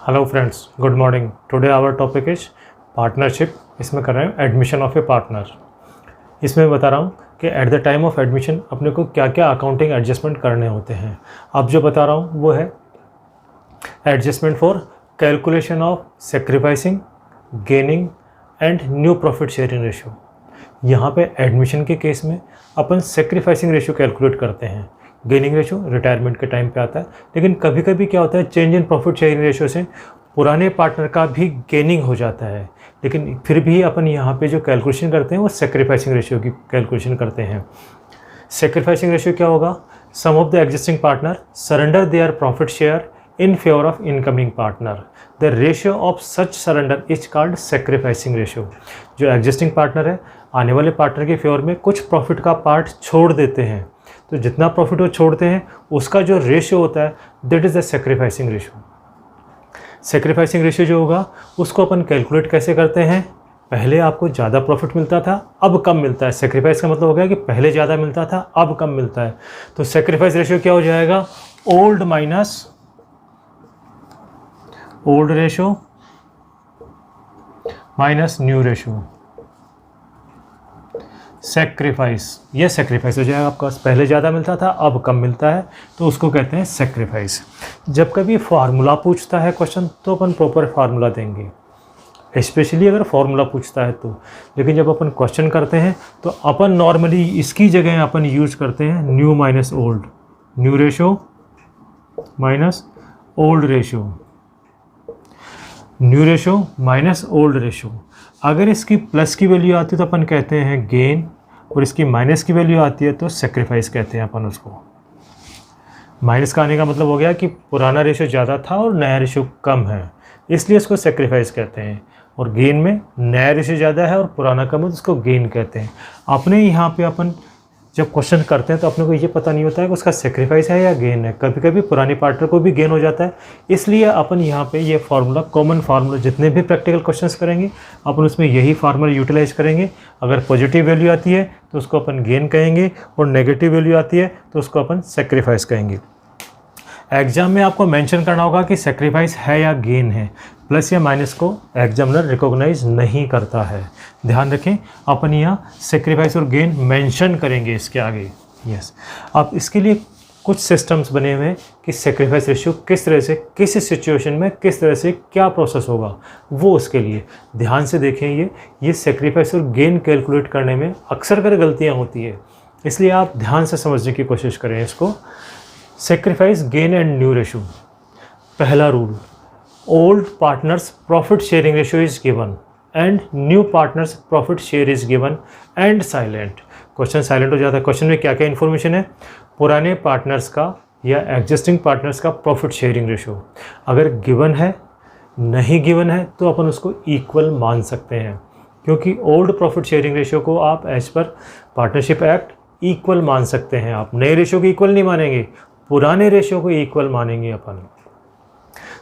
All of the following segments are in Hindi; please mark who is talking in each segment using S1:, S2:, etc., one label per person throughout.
S1: Hello friends, good morning. Today our topic is partnership. इसमें कर रहे हैं एडमिशन ऑफ ए पार्टनर। इसमें बता रहा हूँ कि at the time of admission अपने को क्या क्या अकाउंटिंग एडजस्टमेंट करने होते हैं। अब जो बता रहा हूँ वो है adjustment for calculation of sacrificing, gaining and new profit sharing ratio. यहाँ पे एडमिशन के केस में अपन सेक्रीफाइसिंग रेशियो कैलकुलेट करते हैं, गेनिंग रेशियो रिटायरमेंट के टाइम पे आता है। लेकिन कभी कभी क्या होता है, change in profit sharing ratio से पुराने पार्टनर का भी गेनिंग हो जाता है, लेकिन फिर भी अपन यहाँ पे जो कैलकुलेशन करते हैं वो सेक्रीफाइसिंग रेशियो की कैलकुलेशन करते हैं। सेक्रीफाइसिंग रेशियो क्या होगा? Some of the existing partner surrender their profit share in favour of incoming partner. The ratio of such surrender is called sacrificing ratio. जो एग्जिस्टिंग पार्टनर है आने वाले पार्टनर के फेवर में कुछ प्रॉफिट का पार्ट छोड़ देते हैं, तो जितना प्रॉफिट वो छोड़ते हैं उसका जो रेशियो होता है that is the sacrificing ratio. Sacrificing ratio जो होगा उसको अपन कैलकुलेट कैसे करते हैं? पहले आपको ज़्यादा प्रॉफिट मिलता था, अब कम मिलता है। सेक्रीफाइस का मतलब हो गया कि पहले ज़्यादा मिलता था, अब कम मिलता है। तो सेक्रीफाइस रेशियो क्या हो जाएगा? Old minus old ratio minus new ratio. Sacrifice, ये सेक्रीफाइस हो जाएगा आपका। पहले ज़्यादा मिलता था, अब कम मिलता है, तो उसको कहते हैं सेक्रीफाइस। जब कभी फार्मूला पूछता है क्वेश्चन तो अपन प्रॉपर फार्मूला देंगे, स्पेशली अगर फार्मूला पूछता है तो। लेकिन जब अपन क्वेश्चन करते हैं तो अपन नॉर्मली इसकी जगह अपन यूज करते हैं new minus old, new ratio minus old ratio, new ratio minus old ratio. अगर इसकी प्लस की वैल्यू आती है तो अपन कहते हैं गेन, और इसकी माइनस की वैल्यू आती है तो सेक्रीफाइस कहते हैं अपन उसको। माइनस का आने का मतलब हो गया कि पुराना रेशियो ज़्यादा था और नया रेशियो कम है, इसलिए इसको सेक्रीफाइस कहते हैं। और गेन में नया रेशियो ज़्यादा है और पुराना कम है तो उसको गेन कहते हैं। अपने यहाँ पे अपन जब क्वेश्चन करते हैं तो अपने को ये पता नहीं होता है कि उसका सेक्रीफाइस है या गेन है। कभी कभी पुराने पार्टनर को भी गेन हो जाता है, इसलिए अपन यहाँ पे ये फार्मूला, कॉमन फार्मूला, जितने भी प्रैक्टिकल क्वेश्चंस करेंगे अपन उसमें यही फार्मूला यूटिलाइज करेंगे। अगर पॉजिटिव वैल्यू आती है तो उसको अपन गेन कहेंगे, और नेगेटिव वैल्यू आती है तो उसको अपन सेक्रीफाइस कहेंगे। एग्जाम में आपको मेंशन करना होगा कि सेक्रीफाइस है या गेन है। प्लस या माइनस को एग्जामिनर रिकॉग्नाइज नहीं करता है, ध्यान रखें। अपन यहाँ सेक्रीफाइस और गेन मेंशन करेंगे इसके आगे। यस, अब इसके लिए कुछ सिस्टम्स बने हुए हैं कि सेक्रीफाइस रेशियो किस तरह से, किस सिचुएशन में, किस तरह से क्या प्रोसेस होगा, वो उसके लिए ध्यान से देखें। ये सेक्रीफाइस और गेन कैलकुलेट करने में अक्सर कर गलतियाँ होती है, इसलिए आप ध्यान से समझने की कोशिश करें इसको। Sacrifice, gain and new ratio. पहला rule, old partners profit sharing ratio is given and new partners profit share is given and silent. Question silent हो जाता है। क्वेश्चन में क्या क्या इन्फॉर्मेशन है? पुराने पार्टनर्स का या एग्जिस्टिंग पार्टनर्स का प्रॉफिट शेयरिंग रेशियो अगर गिवन है, नहीं गिवन है तो अपन उसको इक्वल मान सकते हैं, क्योंकि ओल्ड प्रॉफिट शेयरिंग रेशियो को आप as per partnership act equal मान सकते हैं। आप नए रेशियो को इक्वल नहीं मानेंगे, पुराने रेशियो को इक्वल मानेंगे अपन।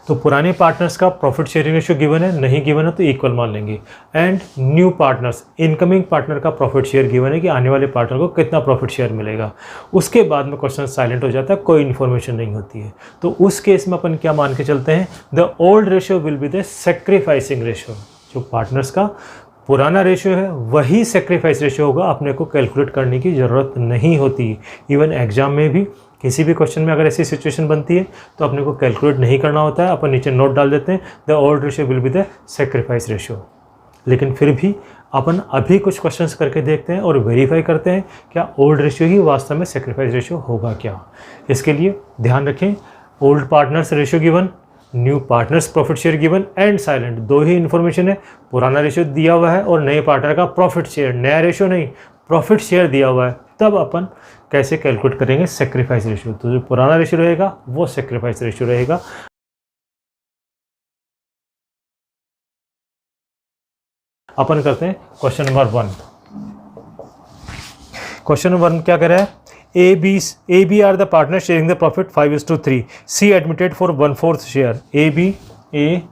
S1: तो पुराने पार्टनर्स का प्रॉफिट शेयरिंग रेशियो गिवन है, नहीं गिवन है तो इक्वल मान लेंगे। And new partners, incoming partner का प्रॉफिट शेयर गिवन है कि आने वाले पार्टनर को कितना प्रॉफिट शेयर मिलेगा। उसके बाद में क्वेश्चन साइलेंट हो जाता है, कोई इन्फॉर्मेशन नहीं होती है। तो उस केस में अपन क्या मान के चलते हैं? The old ratio will be the sacrificing ratio. जो पार्टनर्स का पुराना रेशियो है वही सेक्रीफाइस रेशियो होगा, अपने को कैलकुलेट करने की ज़रूरत नहीं होती। इवन एग्जाम में भी किसी भी क्वेश्चन में अगर ऐसी सिचुएशन बनती है तो अपने को कैलकुलेट नहीं करना होता है, अपन नीचे नोट डाल देते हैं the old ratio will be the sacrifice ratio. लेकिन फिर भी अपन अभी कुछ क्वेश्चंस करके देखते हैं और वेरीफाई करते हैं क्या ओल्ड रेशियो ही वास्तव में सेक्रीफाइस रेशियो होगा क्या। इसके लिए ध्यान रखें, old partners ratio given, new partners profit share given and silent. दो ही इन्फॉर्मेशन है, पुराना रेशियो दिया हुआ है और नए पार्टनर का प्रॉफिट शेयर, नया रेशियो नहीं प्रॉफिट शेयर दिया हुआ है। तब अपन कैसे कैलकुलेट करेंगे सेक्रीफाइस रेशियो? तो जो पुराना रेशियो रहेगा वो सेक्रीफाइस रेशियो रहेगा। अपन करते हैं क्वेश्चन नंबर 1। क्वेश्चन नंबर 1 क्या कह रहा है? A B are the partner sharing the profit 5:3। C admitted for 1/4 share. A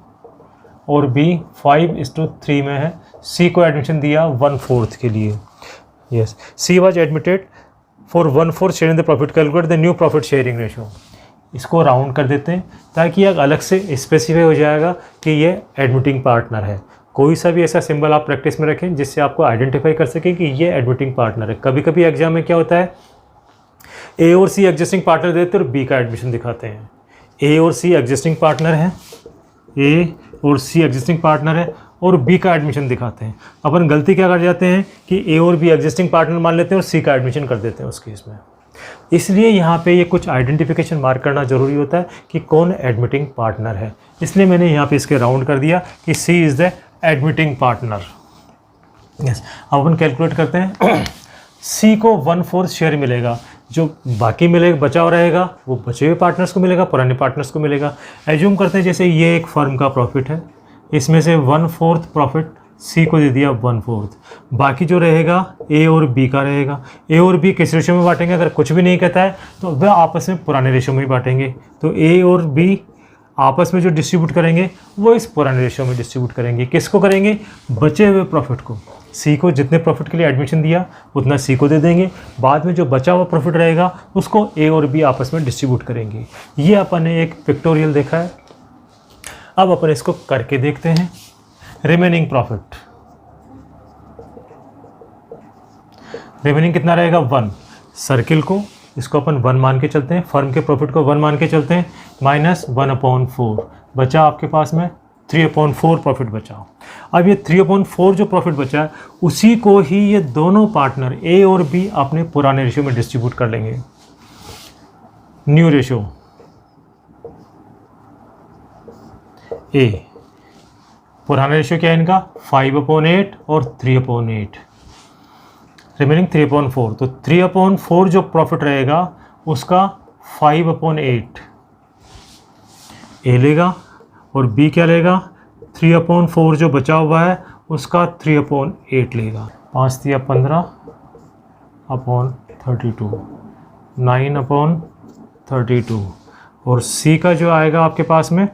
S1: और बी 5:3 में है। सी को एडमिशन दिया 1/4 के लिए। Yes, C was admitted for 1/4 share in the profit. Calculate the new profit sharing ratio. इसको राउंड कर देते हैं ताकि एक अलग से स्पेसिफाई हो जाएगा कि ये एडमिटिंग पार्टनर है। कोई सा भी ऐसा सिंबल आप प्रैक्टिस में रखें जिससे आपको आइडेंटिफाई कर सकें कि ये एडमिटिंग पार्टनर है। कभी कभी एग्जाम में क्या होता है, ए और सी एग्जिस्टिंग पार्टनर देते हैं और बी का एडमिशन दिखाते हैं। ए और सी एग्जिस्टिंग पार्टनर है, ए और सी एग्जिस्टिंग पार्टनर है और बी का एडमिशन दिखाते हैं। अपन गलती क्या कर जाते हैं कि ए और बी एग्जिस्टिंग पार्टनर मान लेते हैं और सी का एडमिशन कर देते हैं उस केस में। इसलिए यहाँ पे ये कुछ आइडेंटिफिकेशन मार्क करना ज़रूरी होता है कि कौन एडमिटिंग पार्टनर है। इसलिए मैंने यहाँ पे इसके राउंड कर दिया कि C is the admitting partner. Yes, अब अपन कैलकुलेट करते हैं। सी को 1/4 शेयर मिलेगा, जो बाकी मिलेगा बचा हुआ रहेगा वो बचे हुए पार्टनर्स को मिलेगा, पुराने पार्टनर्स को मिलेगा। एज्यूम करते हैं जैसे ये एक फर्म का प्रॉफिट है, इसमें से 1/4 प्रॉफिट सी को दे दिया 1/4, बाकी जो रहेगा ए और बी का रहेगा। ए और बी किस रेशो में बांटेंगे, अगर कुछ भी नहीं कहता है तो वह आपस में पुराने रेशो में ही बांटेंगे। तो ए और बी आपस में जो डिस्ट्रीब्यूट करेंगे वो इस पुराने रेशो में डिस्ट्रीब्यूट करेंगे। किसको करेंगे, बचे हुए प्रॉफिट को। सी को जितने प्रॉफिट के लिए एडमिशन दिया उतना सी को दे देंगे, बाद में जो बचा हुआ प्रॉफिट रहेगा उसको ए और बी आपस में डिस्ट्रीब्यूट करेंगे। ये अपन ने एक पिक्टोरियल देखा है। अब अपन इसको करके देखते हैं। रिमेनिंग प्रॉफिट, रिमेनिंग कितना रहेगा 1। सर्किल को इसको अपन 1 मान के चलते हैं, फर्म के प्रॉफिट को 1 मान के चलते हैं, माइनस 1/4 बचा आपके पास में 3/4 प्रॉफिट बचा। अब ये 3/4 जो प्रॉफिट बचा है उसी को ही ये दोनों पार्टनर ए और बी अपने पुराने रेशियो में डिस्ट्रीब्यूट कर लेंगे। न्यू रेशियो ए, पुराना रेशियो क्या है इनका 5/8 और 3/8, रिमेनिंग 3/4। तो 3/4 जो प्रॉफिट रहेगा उसका 5/8 ए लेगा और बी क्या लेगा 3/4 जो बचा हुआ है उसका 3/8 लेगा। 5 × 15/32, 9/32 और सी का जो आएगा आपके पास में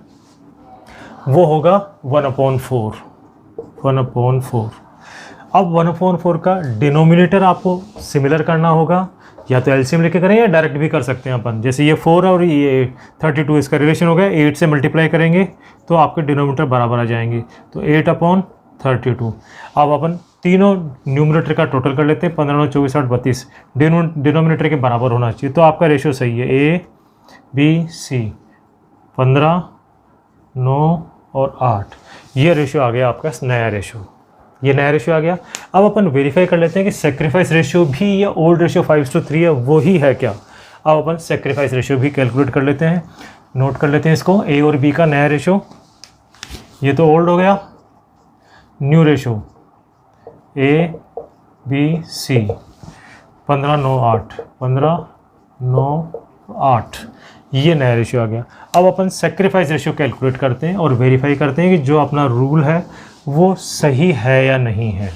S1: वो होगा 1/4। अब 1/4 का डिनोमिनेटर आपको सिमिलर करना होगा, या तो एलसीएम लेके करें या डायरेक्ट भी कर सकते हैं अपन। जैसे ये 4 और ये 32 इसका रिलेशन हो गया, 8 से मल्टीप्लाई करेंगे तो आपके डिनोमिनेटर बराबर आ जाएंगे। तो 8/32। अब अपन तीनों न्यूमरेटर का टोटल कर लेते हैं, 15, 9, 24, 8, 32 डिनोमिनेटर के बराबर होना चाहिए। तो आपका रेशियो सही है, ए बी सी 15, 9 और 8, ये रेशियो आ गया आपका नया रेशियो। ये नया रेशियो आ गया। अब अपन वेरीफाई कर लेते हैं कि सेक्रीफाइस रेशियो भी ये ओल्ड रेशियो 5:3 है वो ही है क्या। अब अपन सेक्रीफाइस रेशियो भी कैलकुलेट कर लेते हैं, नोट कर लेते हैं इसको। ए और बी का नया रेशियो, ये तो ओल्ड हो गया। New ratio A B C 15, 9, 8, 15, 9, 8, ये नया रेशियो आ गया। अब अपन सेक्रीफाइस रेशियो कैलकुलेट करते हैं और वेरीफाई करते हैं कि जो अपना रूल है वो सही है या नहीं है।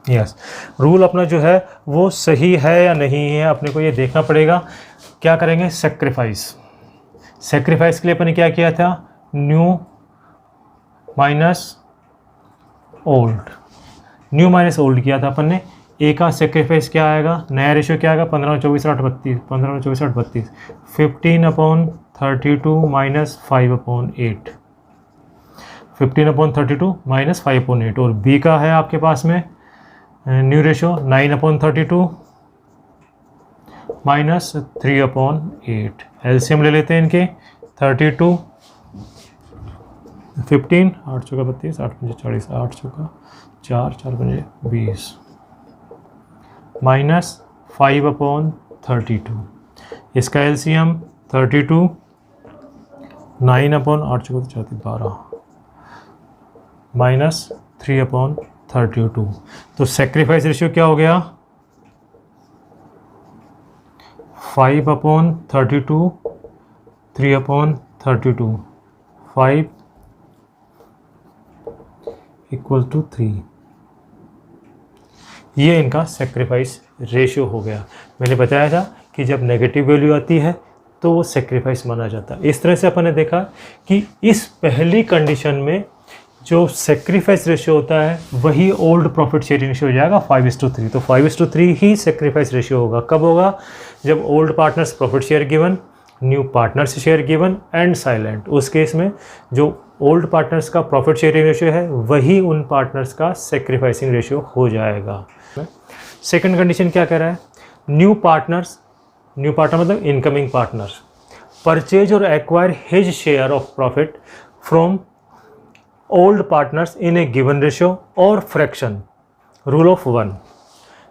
S1: यस, रूल अपना जो है वो सही है या नहीं है, अपने को ये देखना पड़ेगा। क्या करेंगे, सेक्रीफाइस। सेक्रीफाइस के लिए अपन ने क्या किया था, new minus old, new minus old किया था अपन ने। ए का सेक्रीफाइस क्या आएगा, नया रेशियो क्या आएगा 15, 24, 8, 32, 15, 24, 8, 32, 15/32 माइनस 5/8, 15/32 माइनस 5/8। और बी का है आपके पास में न्यू रेशियो 9/32 माइनस 3/8। एलसीएम ले लेते हैं इनके, 32, 15, 8 चौका 32, 8 पंजे 40, 8 चौका 4, 4 पंजे 20 माइनस 5/32। इसका एलसीएम 32, 9/8 चौका 12 माइनस 3/32। तो सेक्रीफाइस रेशियो क्या हो गया 5/32, 3/32, 5 = 3। ये इनका सेक्रीफाइस रेशियो हो गया। मैंने बताया था कि जब नेगेटिव वैल्यू आती है तो वो सेक्रीफाइस माना जाता है। इस तरह से अपन ने देखा कि इस पहली कंडीशन में जो सेक्रीफाइस रेशियो होता है वही ओल्ड प्रॉफिट शेयरिंग रेशियो हो जाएगा 5:3। तो 5:3 ही सेक्रीफाइस रेशियो होगा। कब होगा, जब old partners profit share given, new partners share given and silent. उस केस में जो ओल्ड पार्टनर्स का प्रॉफिट शेयरिंग रेशियो है वही उन पार्टनर्स का सेक्रीफाइसिंग रेशियो हो जाएगा। सेकंड कंडीशन क्या कह रहा है, न्यू पार्टनर मतलब इनकमिंग पार्टनर्स परचेज और acquire his share of profit from old partners in A given ratio और फ्रैक्शन, रूल ऑफ 1।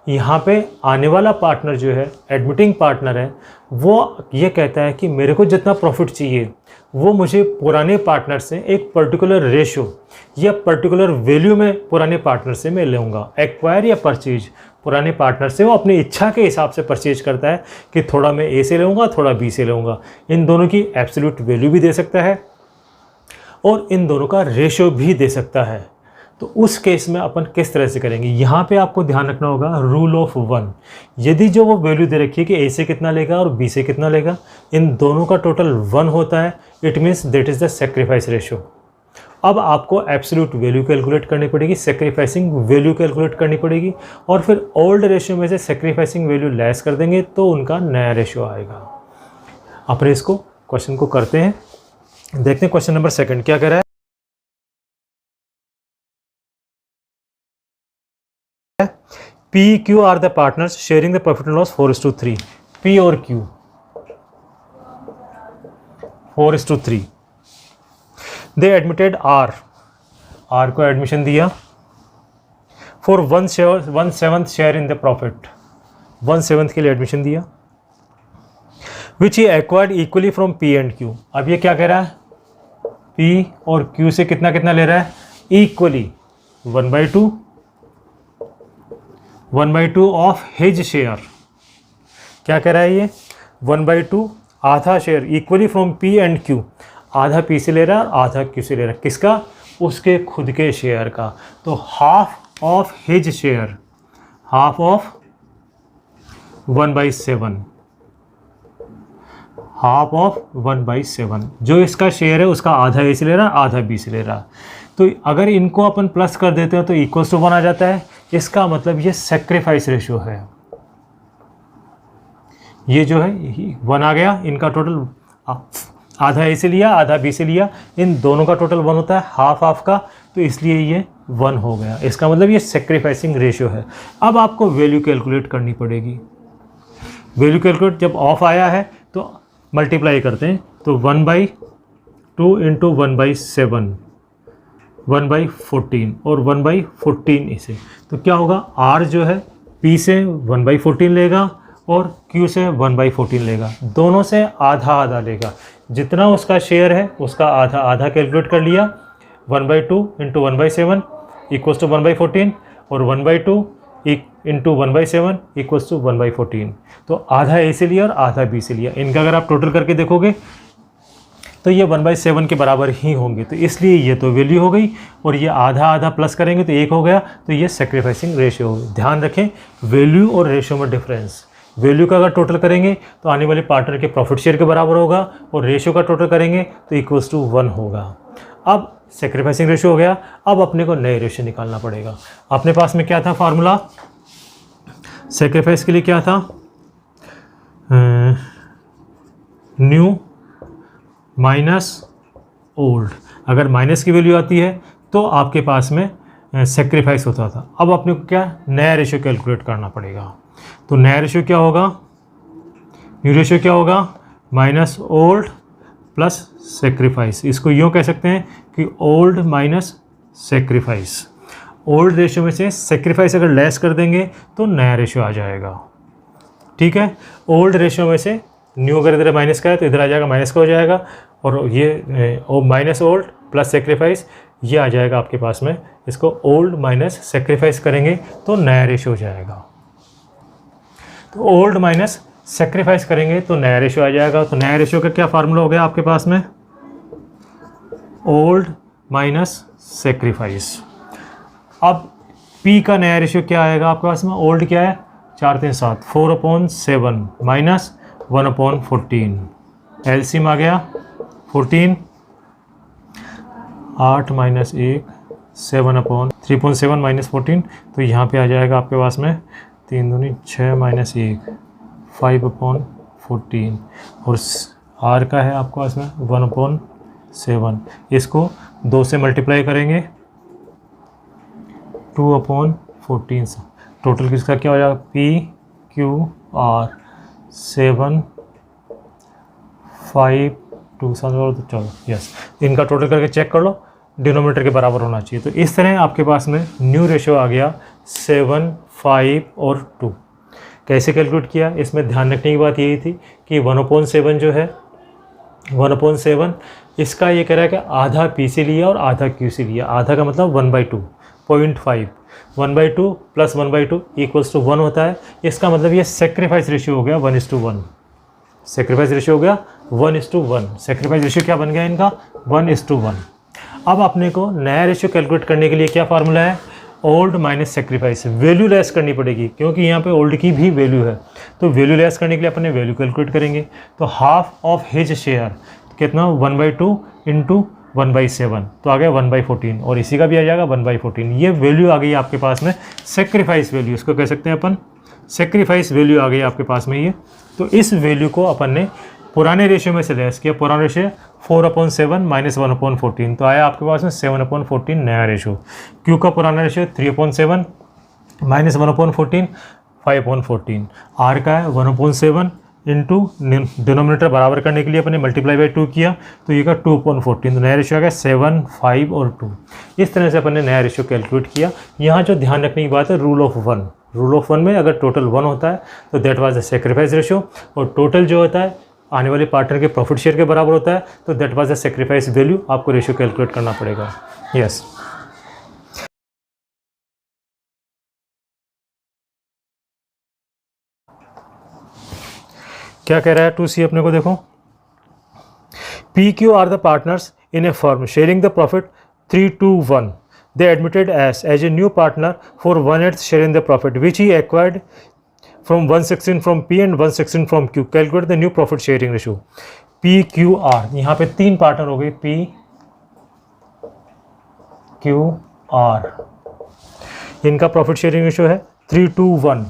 S1: यहाँ पे आने वाला पार्टनर जो है, एडमिटिंग पार्टनर है, वो ये कहता है कि मेरे को जितना प्रॉफिट चाहिए वो मुझे पुराने पार्टनर से एक पर्टिकुलर रेशो या पर्टिकुलर वैल्यू में पुराने पार्टनर से मैं लूँगा। एक्वायर या परचेज पुराने पार्टनर से वो अपनी इच्छा के हिसाब से परचेज करता है कि थोड़ा मैं ए से लूँगा, थोड़ा बी से लूँगा। इन दोनों की एब्सोल्यूट वैल्यू भी दे सकता है और इन दोनों का रेशो भी दे सकता है। तो उस केस में अपन किस तरह से करेंगे, यहाँ पे आपको ध्यान रखना होगा रूल ऑफ 1। यदि जो वो वैल्यू दे रखी है कि ए से कितना लेगा और बी से कितना लेगा, इन दोनों का टोटल 1 होता है, it means that is the sacrifice ratio. अब आपको एब्सोल्यूट वैल्यू कैलकुलेट करनी पड़ेगी, सेक्रीफाइसिंग वैल्यू कैलकुलेट करनी पड़ेगी और फिर ओल्ड रेशियो में से सेक्रीफाइसिंग वैल्यू लेस कर देंगे तो उनका नया रेशियो आएगा। अपने इसको क्वेश्चन को करते हैं, देखते हैं क्वेश्चन नंबर 2 क्या कह रहा है। P, Q are the partners sharing the profit and loss 4:3. P और Q 4:3. They admitted R को एडमिशन दिया for 1/7 share in the profit, 1/7 के लिए एडमिशन दिया, which he acquired equally from P and Q. अब ये क्या कह रहा है, P और Q से कितना कितना ले रहा है, इक्वली 1/2 ऑफ हिज शेयर। क्या कह रहा है ये, 1/2 आधा share equally from P and Q, आधा P से ले रहा है और आधा Q से ले रहा है। किसका, उसके खुद के शेयर का। तो half of his share, half of 1/7, half of 1/7 जो इसका शेयर है उसका आधा ए से ले रहा है, आधा बी से ले रहा है। तो अगर इनको अपन प्लस कर देते हो तो इक्वल्स टू 1 आ जाता है। इसका मतलब ये सेक्रीफाइस रेशियो है, ये जो है 1 आ गया। इनका टोटल आधा ए से लिया, आधा बी से लिया, इन दोनों का टोटल 1 होता है, हाफ हाफ का, तो इसलिए ये 1 हो गया। इसका मतलब ये सेक्रीफाइसिंग रेशियो है। अब आपको वैल्यू कैलकुलेट करनी पड़ेगी। वैल्यू कैलकुलेट जब ऑफ आया है तो मल्टीप्लाई करते हैं, तो 1/2 इंटू 1/7, 1/14 और 1/14 इसे, तो क्या होगा, R जो है P से 1/14 लेगा और Q से 1/14 लेगा, दोनों से आधा आधा लेगा। जितना उसका शेयर है उसका आधा आधा कैलकुलेट कर लिया, 1/2 इंटू 1/7 इक्वल्स टू 1/14 और 1/2 इंटू 1/7 इक्वल्स टू 1/14। तो आधा ए से लिया और आधा बी से लिया। इनका अगर आप टोटल करके देखोगे तो ये 1/7 के बराबर ही होंगे, तो इसलिए ये तो वैल्यू हो गई और ये आधा आधा प्लस करेंगे तो 1 हो गया, तो ये सेक्रीफाइसिंग रेशियो हो गया। ध्यान रखें वैल्यू और रेशियो में डिफरेंस, वैल्यू का अगर टोटल करेंगे तो आने वाले पार्टनर के प्रॉफिट शेयर के बराबर होगा और रेशियो का टोटल करेंगे तो इक्वल्स टू 1 होगा। अब सेक्रीफाइसिंग रेशियो हो गया, अब अपने को नए रेशियो निकालना पड़ेगा। अपने पास में क्या था फार्मूला सेक्रीफाइस के लिए, क्या था, न्यू माइनस ओल्ड। अगर माइनस की वैल्यू आती है तो आपके पास में सेक्रीफाइस होता था। अब अपने को क्या नया रेशियो कैलकुलेट करना पड़ेगा। तो नया रेशियो क्या होगा, न्यू रेशियो क्या होगा, माइनस ओल्ड प्लस सेक्रीफाइस। इसको यूँ कह सकते हैं कि old minus sacrifice. Old ratio में से सेक्रीफाइस अगर लेस कर देंगे तो नया रेशियो आ जाएगा। ठीक है, ओल्ड रेशियो में से न्यू अगर इधर माइनस का है तो इधर आ जाएगा, माइनस का हो जाएगा, और ये माइनस ओल्ड प्लस सेक्रीफाइस ये आ जाएगा आपके पास में। इसको ओल्ड माइनस सेक्रीफाइस करेंगे तो नया रेशियो हो जाएगा। तो ओल्ड माइनस सेक्रीफाइस करेंगे तो नया रेशियो आ जाएगा। तो नया रेशियो का क्या फार्मूला हो गया आपके पास में, ओल्ड माइनस सेक्रीफाइस। अब P का नया रेशियो क्या आएगा आपके पास में, ओल्ड क्या है 4 3 7, 4/7 माइनस 1/14, एलसीएम आ गया 14, 8 माइनस 1 7/3.7 माइनस 14, तो यहाँ पे आ जाएगा आपके पास में 3 दूनी 6 माइनस 1 5/14 और आर का है आपको इसमें 1/7, इसको 2 से मल्टीप्लाई करेंगे 2/14 से, टोटल किसका क्या हो जाएगा PQR 7 5 2 7 चलो यस, इनका टोटल करके चेक कर लो, डिनोमिनेटर के बराबर होना चाहिए। तो इस तरह आपके पास में न्यू रेशियो आ गया 7 5 और 2। कैसे कैलकुलेट किया, इसमें ध्यान रखने की बात यही थी कि 1/7 जो है 1/7 इसका ये कह रहा है कि आधा P से लिया और आधा Q से लिया। आधा का मतलब 1/2 0.5, 1/2 प्लस 1/2 इक्वल्स टू 1 होता है। इसका मतलब ये सेक्रीफाइस रेशियो हो गया 1:1। सेक्रीफाइस रेशियो हो गया 1:1। सेक्रीफाइस रेशियो क्या बन गया इनका 1:1। अब अपने को नया रेशियो कैलकुलेट करने के लिए क्या फार्मूला है, old minus sacrifice. Value less करनी पड़ेगी क्योंकि यहाँ पे ओल्ड की भी वैल्यू है, तो वैल्यू लेस करने के लिए अपने वैल्यू कैलकुलेट करेंगे। तो हाफ ऑफ हिज शेयर कितना 1/2 इंटू 1/7, तो आ गया 1/14, और इसी का भी आ जाएगा 1/14। ये वैल्यू आ गई आपके पास में सेक्रीफाइस वैल्यू, इसको कह सकते हैं अपन सेक्रीफाइस वैल्यू आ गई आपके पास में ये। तो इस वैल्यू को अपन ने पुराने रेशियो में से लेस किया। पुराना रेशियो 4/7 माइनस 1/14, तो आया आपके पास में 7/14 नया रेशियो। क्यू का पुराना रेशियो 3/7 माइनस 1/14 5/14। आर का है 1/7 इंटू डिनोमिनेटर बराबर करने के लिए अपने मल्टीप्लाई बाई 2 किया, तो ये का 2/14। तो नया रेशियो आ गया 7 5 और 2। इस तरह से अपन ने नया रेशियो कैलकुलेट किया। यहाँ जो ध्यान रखने की बात है रूल ऑफ 1, रूल ऑफ 1 में अगर टोटल 1 होता है तो that was the sacrifice ratio, और टोटल जो होता है आने वाले पार्टनर के प्रॉफिट शेयर के बराबर होता है, तो that was the sacrifice value. आपको रेशियो कैलकुलेट करना पड़ेगा। यस क्या कह रहा है 2C अपने को देखो, PQ are the partners in a firm sharing the profit 3-1। They admitted as a new partner for 1/8 share in the profit which he acquired from 1/16 from P and 1/16 from Q. Calculate the new profit sharing ratio. PQR, यहाँ पे 3 पार्टनर हो गए PQR, इनका प्रॉफिट शेयरिंग रेशियो है 3-1।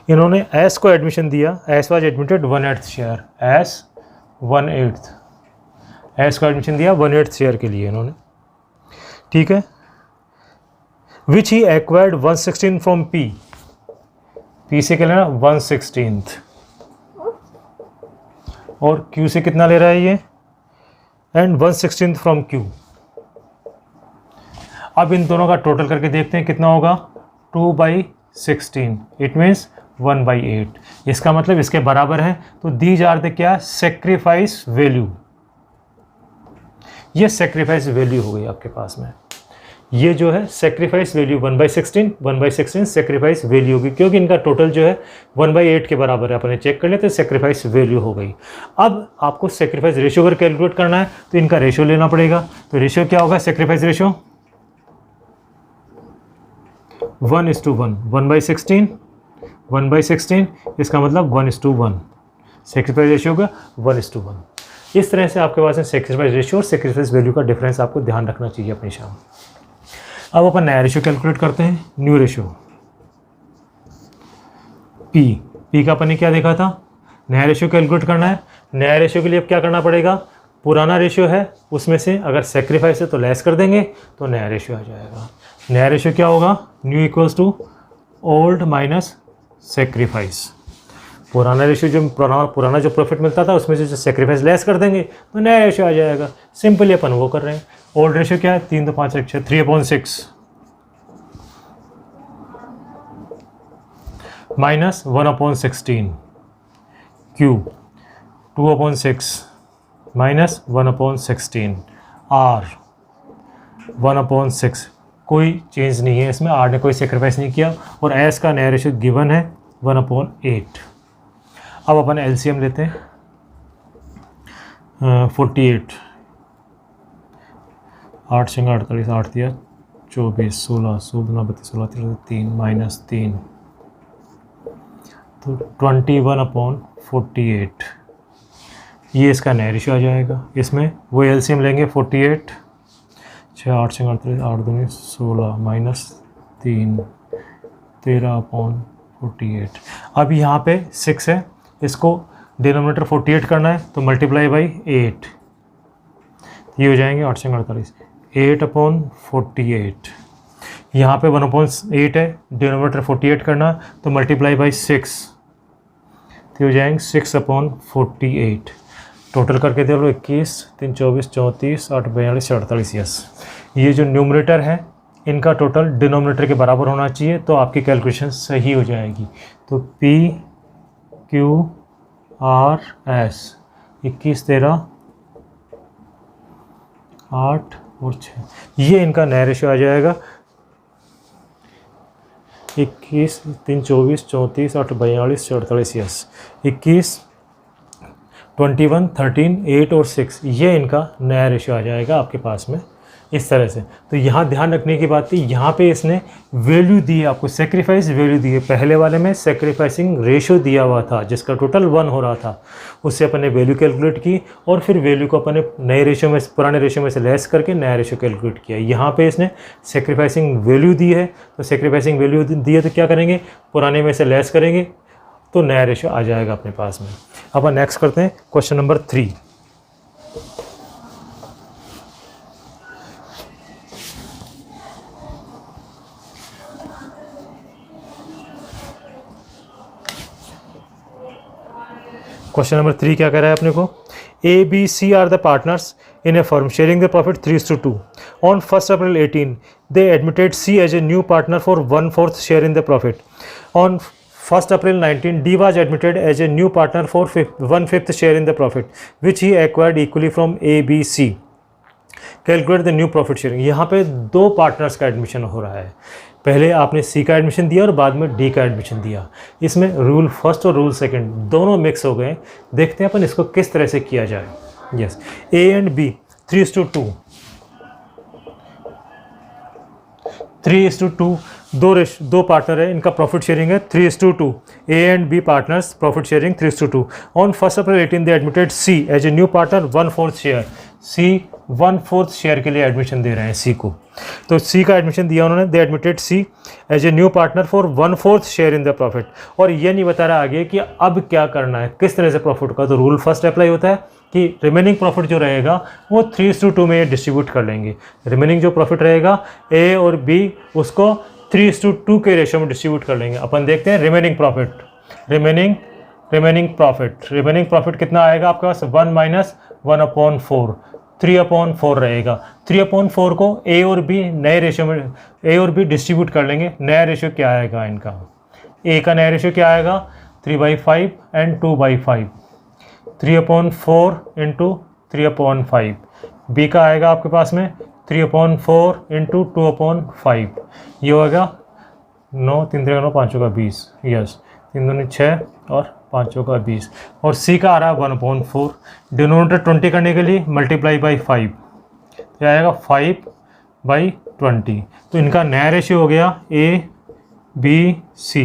S1: इन्होंने S को एडमिशन दिया, S was admitted 1/8 share, S 1/8 S को एडमिशन दिया 1/8 शेयर के लिए इन्होंने, ठीक है। विच he acquired 1/16 from P, P से क्या लेना 1/16, और Q से कितना ले रहा है ये, एंड 1/16 फ्रॉम Q। अब इन दोनों का टोटल करके देखते हैं कितना होगा 2/16, इट मीन्स 1/8। इसका मतलब इसके बराबर है, तो दीज आर द क्या सेक्रीफाइस वैल्यू। ये सेक्रीफाइस वैल्यू हो गई आपके पास में, ये जो है सेक्रीफाइस वैल्यू 1/16 सेक्रीफाइस वैल्यू होगी, क्योंकि इनका टोटल जो है 1/8 के बराबर है। अपने चेक कर लेते हैं, सेक्रीफाइस वैल्यू हो गई। अब आपको सेक्रीफाइस रेशियो अगर कैलकुलेट करना है तो इनका रेशियो लेना पड़ेगा। तो रेशियो क्या होगा, सेक्रीफाइस रेशियो 1:1, 1/16, इसका मतलब 1:1, सेक्रीफाइस रेशियो का 1:1। इस तरह से आपके पास में सेक्रीफाइस रेशियो और सेक्रीफाइस वैल्यू का डिफरेंस आपको ध्यान रखना चाहिए अपनी शाम। अब अपन नया रेशियो कैलकुलेट करते हैं, न्यू रेशियो P का अपन ने क्या देखा था, नया रेशियो कैलकुलेट करना है। नया रेशियो के लिए अब क्या करना पड़ेगा, पुराना रेशियो है उसमें से अगर सेक्रीफाइस है तो लेस कर देंगे तो नया रेशियो आ जाएगा। नया रेशियो क्या होगा, new equals to old minus sacrifice. पुराना रेशियो जो पुराना जो प्रॉफिट मिलता था उसमें से जो सेक्रीफाइस लेस कर देंगे तो नया रेशियो आ जाएगा। सिंपली अपन वो कर रहे हैं। ओल्ड रेशियो क्या है, 3 तो 5 6, 3/6 माइनस 1/16, Q 2/6 माइनस 1/16, R 1/6, कोई चेंज नहीं है इसमें, R ने कोई सेक्रीफाइस नहीं किया, और S का नया रेशियो गिवन है 1/8। अब अपन एलसीएम लेते हैं 48, 8 × 48, 8 दिया 24, 16, 16 32, 16 3 माइनस 3, तो 21/48, ये इसका नया रेशियो आ जाएगा। इसमें वो एलसीएम लेंगे 48, 6 8 × 38, 8 दूनी 16 माइनस 3, 13/48। अब यहाँ पे 6 है, इसको डिनोमिनेटर 48 करना है तो मल्टीप्लाई बाई 8, ये हो जाएंगे 8 से 48, 8/48। यहाँ पे 1/8 है, डिनोमिनेटर 48 करना तो मल्टीप्लाई बाई 6, तो हो जाएंगे 6/48। टोटल करके दे लो 21, 3 24, 34, 8 42, 48। यस, ये जो न्यूमरेटर है इनका टोटल डिनोमिनेटर के बराबर होना चाहिए तो आपकी कैलकुलेशन सही हो जाएगी। तो P Q R S 21 13 8 और 6, ये इनका नया रेशियो आ जाएगा। 21 3 24 34 8 42 48। यस, 21 21 13 8 और 6, ये इनका नया रेशियो आ जाएगा आपके पास में इस तरह से। तो यहाँ ध्यान रखने की बात थी, यहाँ पे इसने वैल्यू दी है आपको, सेक्रीफाइस वैल्यू दी है। पहले वाले में सेक्रीफाइसिंग रेशियो दिया हुआ था जिसका टोटल 1 हो रहा था, उससे अपन ने वैल्यू कैलकुलेट की और फिर वैल्यू को अपन ने नए रेशियो में, पुराने रेशियो में से लेस करके नया रेशियो कैलकुलेट किया। यहाँ पे इसने सेक्रीफाइसिंग वैल्यू दी है, तो सेक्रीफाइसिंग वैल्यू दी है तो क्या करेंगे, पुराने में से लेस करेंगे तो नया रेशियो आ जाएगा अपने पास में। अब नेक्स्ट करते हैं क्वेश्चन नंबर 3। क्वेश्चन नंबर 3 क्या कह रहा है अपने को, A, B, C are the partners in a firm sharing the profit 3:2. On 1st April 18, they admitted C as a new partner for 1/4 share in the profit. On 1st April 19, D was admitted as a new partner for 1/5 share in the profit, which he acquired equally from A, B, C. Calculate the new profit sharing. यहाँ पे दो पार्टनर्स का एडमिशन हो रहा है। पहले आपने सी का एडमिशन दिया और बाद में डी का एडमिशन दिया। इसमें रूल फर्स्ट और रूल सेकंड दोनों मिक्स हो गए। देखते हैं अपन इसको किस तरह से किया जाए। यस, ए एंड बी 3:2, 3:2, दो पार्टनर है, इनका प्रॉफिट शेयरिंग है 3:2। A and B partners profit sharing 3:2। On 1st April 18 they admitted C as a new partner 1/4 share. C 1/4 share के लिए एडमिशन दे रहे हैं सी को, तो सी का एडमिशन दिया उन्होंने। They admitted C as a new partner for 1/4 share in the profit. और ये नहीं बता रहा आगे कि अब क्या करना है, किस तरह से प्रॉफिट का। तो रूल फर्स्ट अप्लाई होता है कि रिमेनिंग प्रॉफिट जो रहेगा वो 3:2 में डिस्ट्रीब्यूट कर लेंगे। रिमेनिंग जो प्रॉफिट रहेगा ए और बी उसको 3:2 के रेशियो में डिस्ट्रीब्यूट कर लेंगे। अपन देखते हैं रिमेनिंग प्रॉफिट, रिमेनिंग प्रॉफिट कितना आएगा आपके पास, 1 - 1/4, 3/4 रहेगा। 3/4 को ए और बी नए रेशियो में, ए और बी डिस्ट्रीब्यूट कर लेंगे। नया रेशियो क्या आएगा इनका, ए का नया रेशियो क्या आएगा 3/5 एंड 2/5, 3/4 इंटू 3/5। बी का आएगा आपके पास में 3/4 इंटू 2/5, ये होगा 9 3 3 9 5 का 20। यस, 3 दूनी 6 और 5 का 20। और सी का आ रहा है 1/4। डिनोमिनेटर 20 करने के लिए मल्टीप्लाई बाई 5, तो आएगा 5/20। तो इनका नया रेशियो हो गया ए बी सी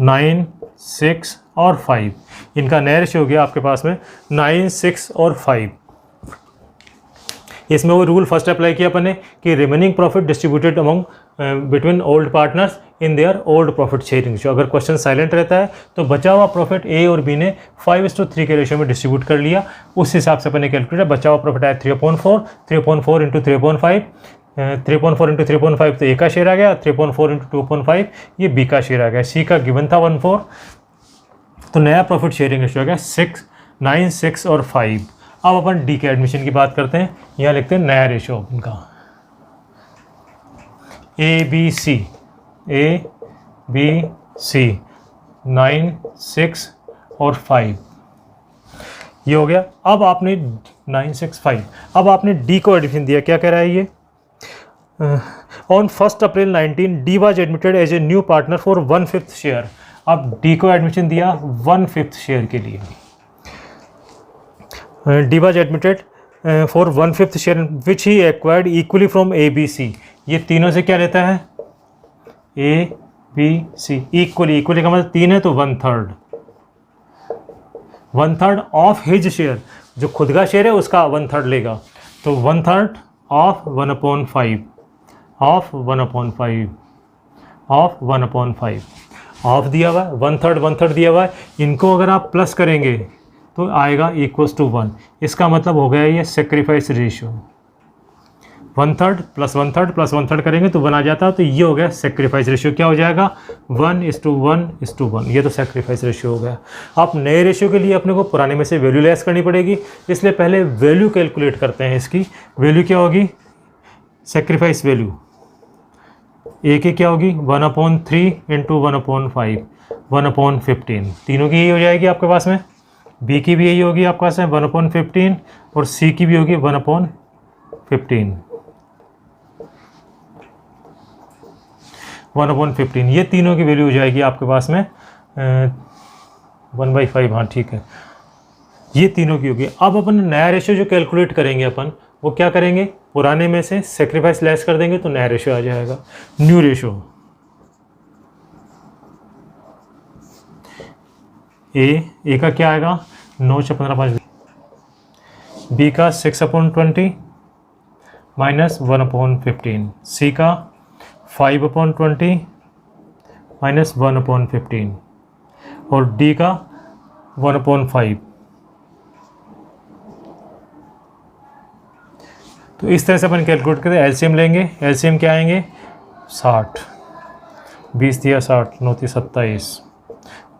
S1: 9 6 और 5। इनका नया रेशियो हो गया आपके पास में 9 6 और 5। इसमें वो रूल फर्स्ट अप्लाई किया अपन ने कि remaining profit distributed among between old partners in their old profit sharing. जो अगर क्वेश्चन साइलेंट रहता है तो बचा हुआ प्रॉफिट ए और बी ने 5:3 के रेशियो में डिस्ट्रीब्यूट कर लिया। उस हिसाब से अपन ने कैलकुलेट, बचा हुआ प्रॉफिट आया 3/4, 3/4 इंटू 3/5, 3/4 इंटू 3/5 तो ए का शेयर आ गया, 3/4 इंटू 2/5 ये बी का शेयर आ गया। सी का गिवन था 1/4, तो नया प्रॉफिट शेयरिंग रेशियो आ गया 6 9 6 और 5। अब अपन डी के एडमिशन की बात करते हैं। यहाँ लिखते हैं नया रेशियो इनका ए बी सी 9 6 और 5, ये हो गया। अब आपने 9 6 5, अब आपने डी को एडमिशन दिया। क्या कह रहा है ये, on 1st April 19 D was admitted as a new partner for 1/5 share. अब डी को एडमिशन दिया 1/5 शेयर के लिए। D was admitted for 1/5 share which he acquired equally from A B C. ये तीनों से क्या लेता है, A B C equally, equally का मतलब 3 है तो 1/3, 1/3 ऑफ हिज शेयर, जो खुद का शेयर है उसका 1/3 लेगा। तो 1/3 ऑफ 1/5, ऑफ 1/5, ऑफ 1/5। हाफ दिया हुआ है, वन थर्ड दिया हुआ है, इनको अगर आप प्लस करेंगे तो आएगा इक्वल्स टू 1। इसका मतलब हो गया ये sacrifice ratio, one third plus one third करेंगे तो 1 आ जाता है, तो ये हो गया सेक्रीफाइस रेशियो। क्या हो जाएगा 1:1:1, ये तो सेक्रीफाइस रेशियो हो गया। आप नए रेशियो के लिए अपने को पुराने में से वैल्यू लेस करनी पड़ेगी, इसलिए पहले वैल्यू कैलकुलेट करते हैं। इसकी वैल्यू क्या होगी, सेक्रीफाइस वैल्यू ए की क्या होगी 1/3 इंटू 1/5, 1/15, तीनों की यही हो जाएगी आपके पास में। बी की भी यही होगी आपके पास में 1/15 और सी की भी होगी 1/15, 1/15, ये तीनों की वैल्यू हो जाएगी आपके पास में 1/5। हाँ ठीक है, ये तीनों की होगी। अब अपन नया रेशियो जो कैलकुलेट करेंगे अपन, वो क्या करेंगे, पुराने में से सेक्रीफाइस लेस कर देंगे तो नया रेशियो आ जाएगा। न्यू रेशियो ए का क्या आएगा 9/15, बी का 6/20 माइनस 1/15, सी का 5/20 माइनस 1/15 और डी का 1/5। तो इस तरह से अपन कैलकुलेट करें, एलसीएम लेंगे। एलसीएम क्या आएंगे 60, 20 दिया 60, 9 × 27,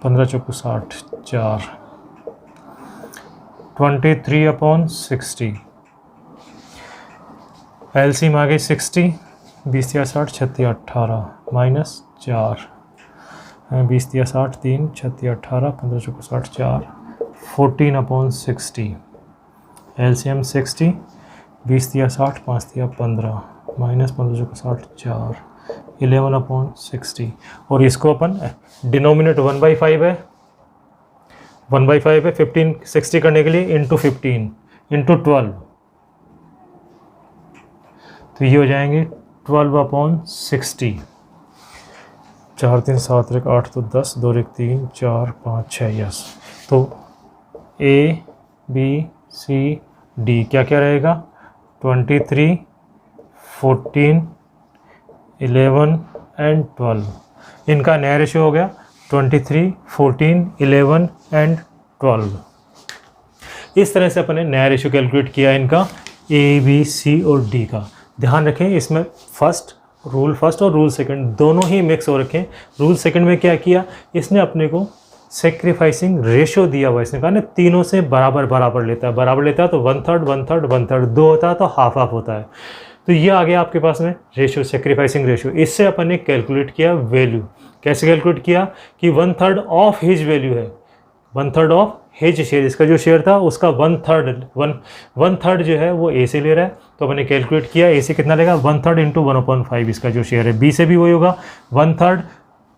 S1: 15 × 60, 4, 23/60। एलसीएम आ गई 60, 20 दिया 60, 36 18 माइनस 4, 20 दिया 60, 3, 36 18, 15 × 60, 4, 14/60। एलसीएम 60, 20 दिया 60, 5 दिया 15 माइनस 15 × 60, 4, 11/60। और इसको अपन डिनोमिनेट 1/5 है, 1/5 है, 15 60 करने के लिए इंटू 15 इंटू 12, तो ये हो जाएंगे 12/60। 4 3 7 1 8 तो 10, 2 1 3 4 5 6, यस। तो ए बी सी डी क्या क्या रहेगा 23, 14, 11 एंड 12। इनका नया रेशियो हो गया 23, 14, 11 एंड 12। इस तरह से अपने नया रेशियो कैलकुलेट किया इनका ए बी सी और डी का। ध्यान रखें इसमें रूल फर्स्ट और रूल सेकंड दोनों ही मिक्स हो रखे हैं। रूल सेकंड में क्या किया, इसने अपने को सेक्रीफाइसिंग रेशियो दिया हुआ, इसने कहा ना तीनों से बराबर लेता है तो 1/3 2 होता है तो हाफ होता है। तो ये आ गया आपके पास में रेशियो, सेक्रीफाइसिंग रेशियो। इससे अपन ने कैलकुलेट किया वैल्यू। कैसे कैलकुलेट किया कि 1/3 ऑफ हिज वैल्यू है, 1/3 ऑफ हिज शेयर, इसका जो शेयर था उसका 1/3 जो है वो ए से ले रहा है। तो अपने कैलकुलेट किया ए से कितना लेगा 1/3 इंटू 1/5 इसका जो शेयर है। बी से भी वही होगा 1/3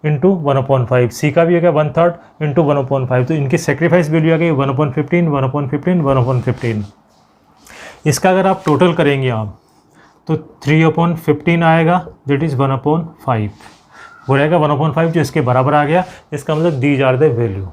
S1: इंटू 1/5, सी का भी हो गया 1/3 इंटू 1/5। तो इनकी सेक्रीफाइस वैल्यू आ गई 1/15, 1/15, 1/15। इसका अगर आप टोटल करेंगे आप तो 3/15 आएगा, दैट इज़ 1/5 वो रहेगा 1/5 जो इसके बराबर आ गया। इसका मतलब दी जा रही वैल्यू।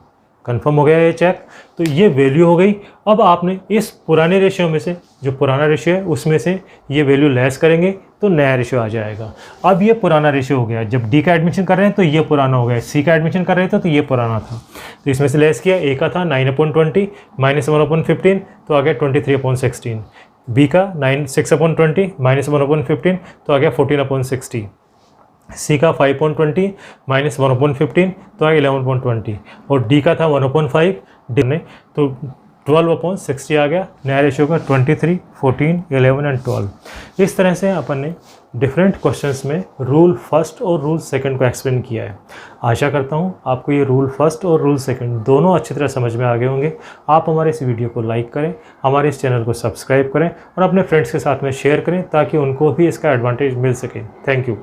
S1: कंफर्म हो गया ये चेक। तो ये वैल्यू हो गई। अब आपने इस पुराने रेशियो में से, जो पुराना रेशियो है उसमें से ये वैल्यू लेस करेंगे तो नया रेशियो आ जाएगा। अब ये पुराना रेशियो हो गया, जब डी का एडमिशन कर रहे हैं तो ये पुराना हो गया, सी का एडमिशन कर रहे थे तो ये पुराना था। तो इसमें से लेस किया, ए का था 9/20 माइनस 1/15 तो आ गया 23/16, बी का 6/20 माइनस 1/15 तो आ गया 14/60, सी का 5/20 माइनस 1/15 तो आ गया 11/20 और डी का था 1/5 डी ने तो 12/60 आ गया। नया रेशियो का 23, 14, 11 एंड 12। इस तरह से अपन ने डिफरेंट क्वेश्चंस में रूल फर्स्ट और रूल सेकंड को एक्सप्लेन किया है। आशा करता हूँ आपको ये रूल फर्स्ट और रूल सेकंड दोनों अच्छी तरह समझ में आ गए होंगे। आप हमारे इस वीडियो को लाइक करें, हमारे इस चैनल को सब्सक्राइब करें और अपने फ्रेंड्स के साथ में शेयर करें ताकि उनको भी इसका एडवांटेज मिल सके। Thank you.